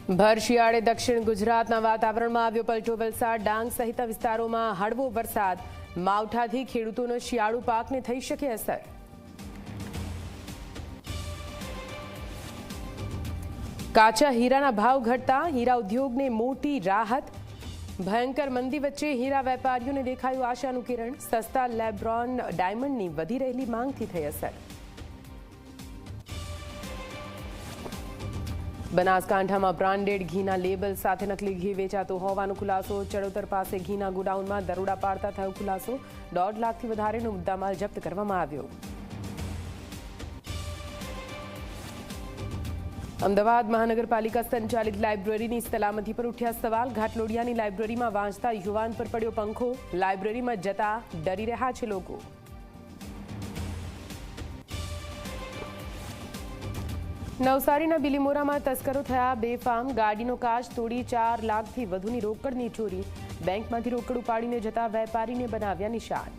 ભર શિયાળે દક્ષિણ ગુજરાતના વાતાવરણમાં આવ્યો પલટો. વલસાડ, ડાંગ સહિત વિસ્તારોમાં હળવો વરસાદ. માવઠાથી ખેડૂતોનો શિયાળુ પાકને થઈ શકે અસર. કાચા હીરાના ભાવ ઘટતા હીરા ઉદ્યોગને મોટી રાહત. ભયંકર મંદી વચ્ચે હીરા વેપારીઓને દેખાયું આશાનું કિરણ. સસ્તા લેબ્રોન ડાયમંડની વધી રહેલી માંગથી થઈ અસર. બનાસકાંઠામાં બ્રાન્ડેડ ઘીના લેબલ સાથે નકલી ઘી વેચાતો હોવાનો ખુલાસો. ચડોતર પાસે ઘીના ગોડાઉનમાં દરોડા પાડતા થયો ખુલાસો. 1.5 લાખથી વધારેનો મુદ્દામાલ જપ્ત કરવામાં આવ્યો. અમદાવાદ મહાનગરપાલિકા સંચાલિત લાઇબ્રેરીની સલામતી પર ઉઠ્યા સવાલ. ઘાટલોડિયાની લાઇબ્રેરીમાં વાંચતા યુવાન પર પડ્યો પંખો. લાઇબ્રેરીમાં જતા ડરી રહ્યા છે લોકો. નવસારીના બિલીમોરામાં તસ્કરો થયા બેફામ. ગાડીનો કાચ તોડી 4 લાખથી વધુની રોકડની ચોરી. બેંકમાંથી રોકડ ઉપાડીને જતા વેપારીને બનાવ્યા નિશાન.